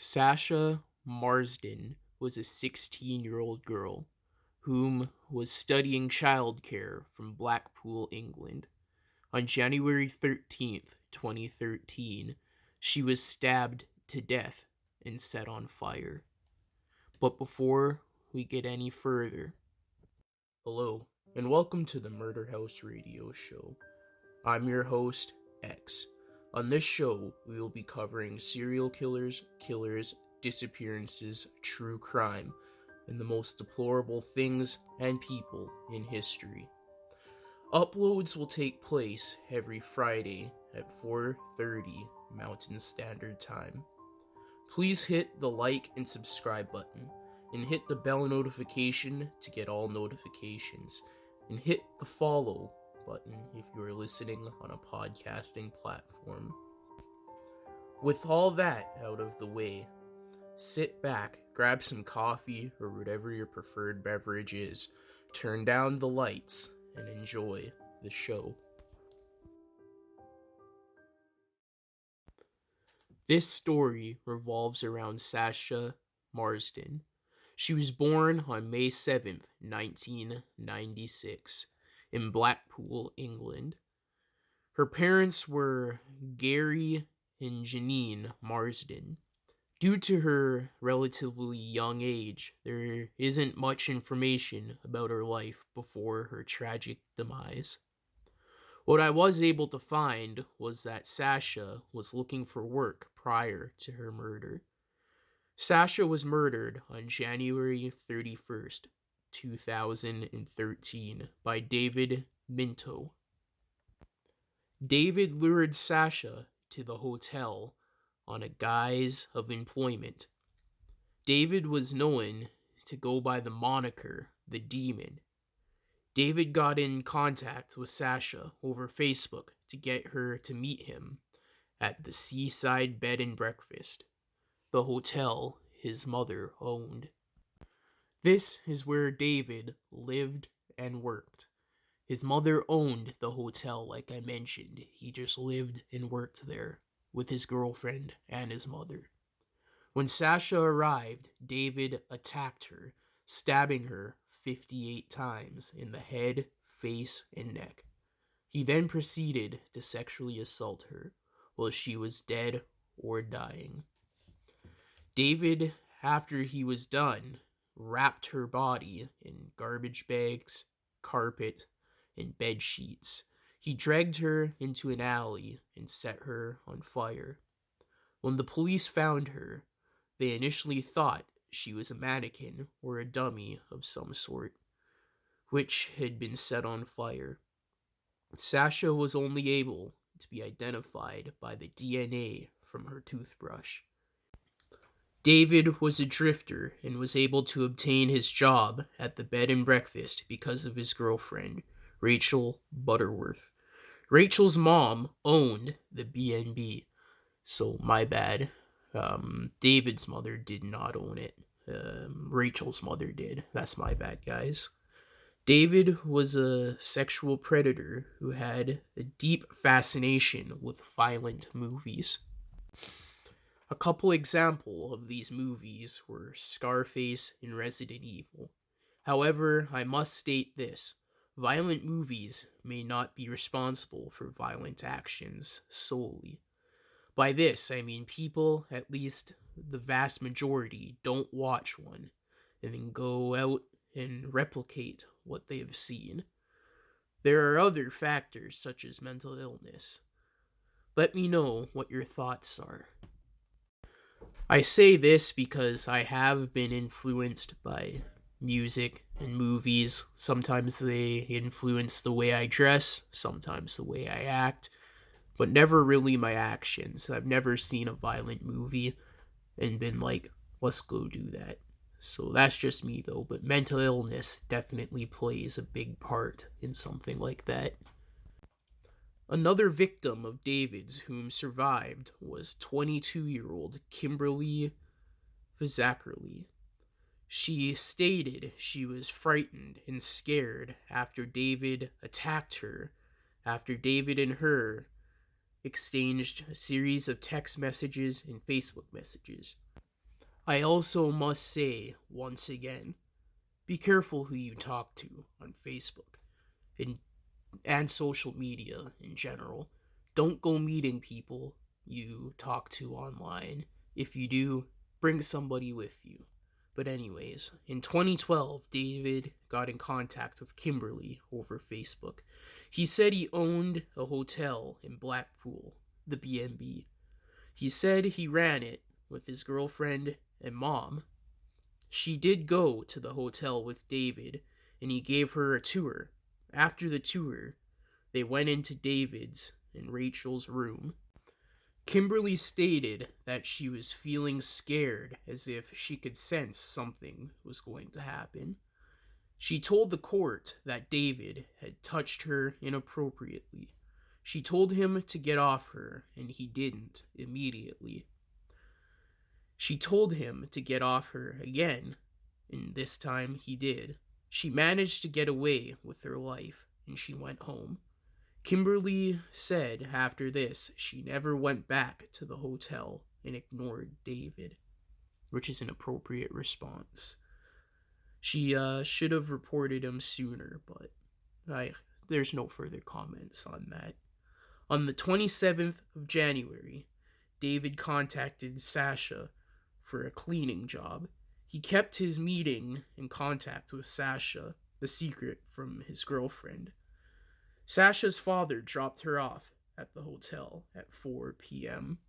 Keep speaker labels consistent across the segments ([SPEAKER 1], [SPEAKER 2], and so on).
[SPEAKER 1] SashaMarsden was a 16-year-old girl whom was studying childcare from Blackpool, England. On January 13th, 2013, she was stabbed to death and set on fire. But before we get any further, hello, and welcome to the Murder House Radio Show. I'm your host, X. On this show, we will be covering serial killers, disappearances, true crime, and the most deplorable things and people in history. Uploads will take place every Friday at 4:30 Mountain Standard Time. Please hit the like and subscribe button, and hit the bell notification to get all notifications, and hit the follow button if you are listening on a podcasting platform. With all that out of the way, sit back, grab some coffee or whatever your preferred beverage is, turn down the lights, and enjoy the show. This story revolves around Sasha Marsden. She was born on May 7th, 1996. In Blackpool, England. Her parents were Gary and Janine Marsden. Due to her relatively young age, there isn't much information about her life before her tragic demise. What I was able to find was that Sasha was looking for work prior to her murder. Sasha was murdered on January 31st, 2013 by David Minto. David lured Sasha to the hotel on a guise of employment. David was known to go by the moniker The Demon. David got in contact with Sasha over Facebook to get her to meet him at the Seaside Bed and Breakfast, the hotel his mother owned. This is where David lived and worked. His mother owned the hotel, like I mentioned. He just lived and worked there with his girlfriend and his mother. When Sasha arrived, David attacked her, stabbing her 58 times in the head, face, and neck. He then proceeded to sexually assault her while she was dead or dying. David, after he was done, wrapped her body in garbage bags, carpet, and bed sheets. He dragged her into an alley and set her on fire. When the police found her, they initially thought she was a mannequin or a dummy of some sort, which had been set on fire. Sasha was only able to be identified by the DNA from her toothbrush. David was a drifter and was able to obtain his job at the bed and breakfast because of his girlfriend, Rachel Butterworth. Rachel's mom owned the B&B, so my bad. David's mother did not own it. Rachel's mother did. That's my bad, guys. David was a sexual predator who had a deep fascination with violent movies. A couple examples of these movies were Scarface and Resident Evil. However, I must state this. Violent movies may not be responsible for violent actions solely. By this, I mean people, at least the vast majority, don't watch one and then go out and replicate what they have seen. There are other factors such as mental illness. Let me know what your thoughts are. I say this because I have been influenced by music and movies. Sometimes they influence the way I dress, sometimes the way I act, but never really my actions. I've never seen a violent movie and been like, let's go do that. So that's just me though, but mental illness definitely plays a big part in something like that. Another victim of David's whom survived was 22-year-old Kimberly Vizackerly. She stated she was frightened and scared after David attacked her, after David and her exchanged a series of text messages and Facebook messages. I also must say, once again, be careful who you talk to on Facebook and, and social media in general. Don't go meeting people you talk to online. If you do, bring somebody with you. But, anyways, in 2012, David got in contact with Kimberly over Facebook. He said he owned a hotel in Blackpool, the B&B. He said he ran it with his girlfriend and mom. She did go to the hotel with David, and he gave her a tour. After the tour, they went into David's and Rachel's room. Kimberly stated that she was feeling scared, as if she could sense something was going to happen. She told the court that David had touched her inappropriately. She told him to get off her, and he didn't immediately. She told him to get off her again, and this time he did. She managed to get away with her life, and she went home. Kimberly said after this she never went back to the hotel and ignored David, which is an appropriate response. She should have reported him sooner, but there's no further comments on that. On the 27th of January, David contacted Sasha for a cleaning job. He kept his meeting in contact with Sasha, the secret from his girlfriend. Sasha's father dropped her off at the hotel at 4 p.m.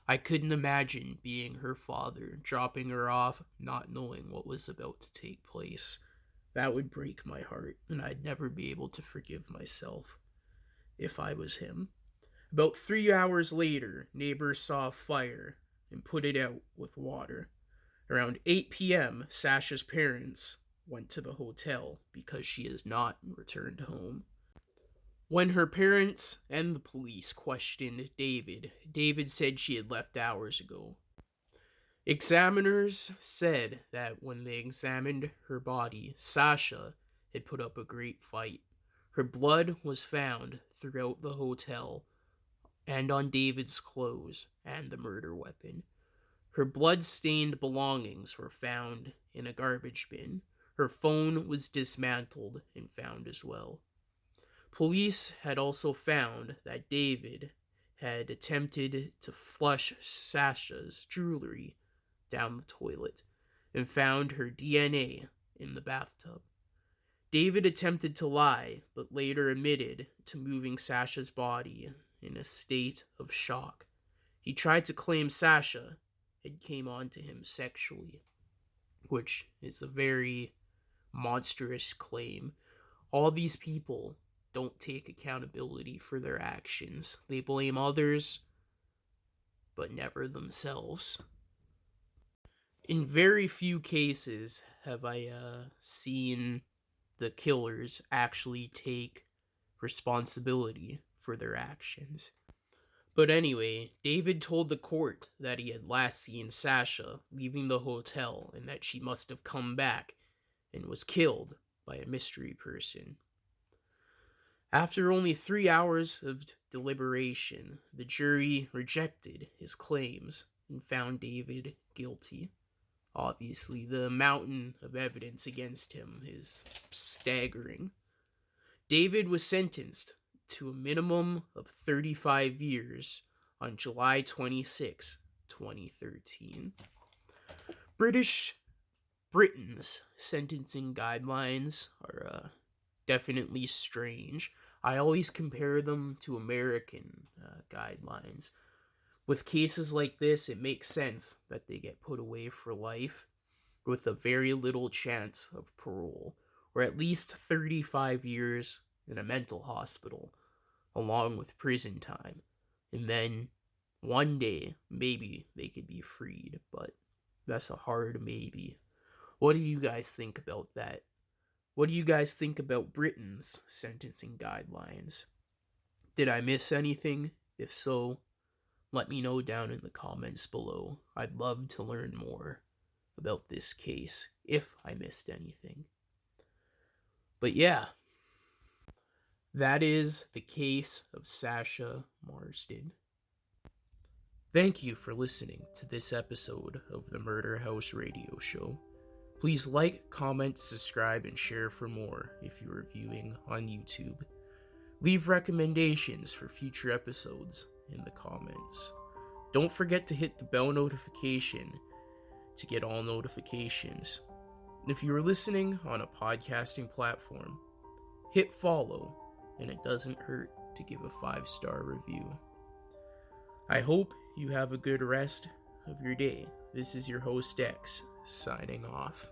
[SPEAKER 1] I couldn't imagine being her father, dropping her off, not knowing what was about to take place. That would break my heart, and I'd never be able to forgive myself if I was him. About 3 hours later, neighbors saw a fire and put it out with water. Around 8 p.m., Sasha's parents went to the hotel because she has not returned home. When her parents and the police questioned David, David said she had left hours ago. Examiners said that when they examined her body, Sasha had put up a great fight. Her blood was found throughout the hotel and on David's clothes and the murder weapon. Her blood-stained belongings were found in a garbage bin. Her phone was dismantled and found as well. Police had also found that David had attempted to flush Sasha's jewelry down the toilet and found her DNA in the bathtub. David attempted to lie, but later admitted to moving Sasha's body in a state of shock. He tried to claim Sasha had came on to him sexually, which is a very monstrous claim. All these people don't take accountability for their actions. They blame others, but never themselves. In very few cases have I seen the killers actually take responsibility for their actions. But anyway, David told the court that he had last seen Sasha leaving the hotel and that she must have come back and was killed by a mystery person. After only 3 hours of deliberation, the jury rejected his claims and found David guilty. Obviously, the mountain of evidence against him is staggering. David was sentenced to a minimum of 35 years on July 26, 2013. Britain's sentencing guidelines are definitely strange. I always compare them to American guidelines. With cases like this, it makes sense that they get put away for life with a very little chance of parole, or at least 35 years in a mental hospital, along with prison time. And then one day, maybe they could be freed, but that's a hard maybe. What do you guys think about that? What do you guys think about Britain's sentencing guidelines? Did I miss anything? If so, let me know down in the comments below. I'd love to learn more about this case, if I missed anything. But yeah, that is the case of SashaMarsden. Thank you for listening to this episode of the Murder House Radio Show. Please like, comment, subscribe, and share for more if you are viewing on YouTube. Leave recommendations for future episodes in the comments. Don't forget to hit the bell notification to get all notifications. If you are listening on a podcasting platform, hit follow, and it doesn't hurt to give a 5-star review. I hope you have a good rest of your day. This is your host X, signing off.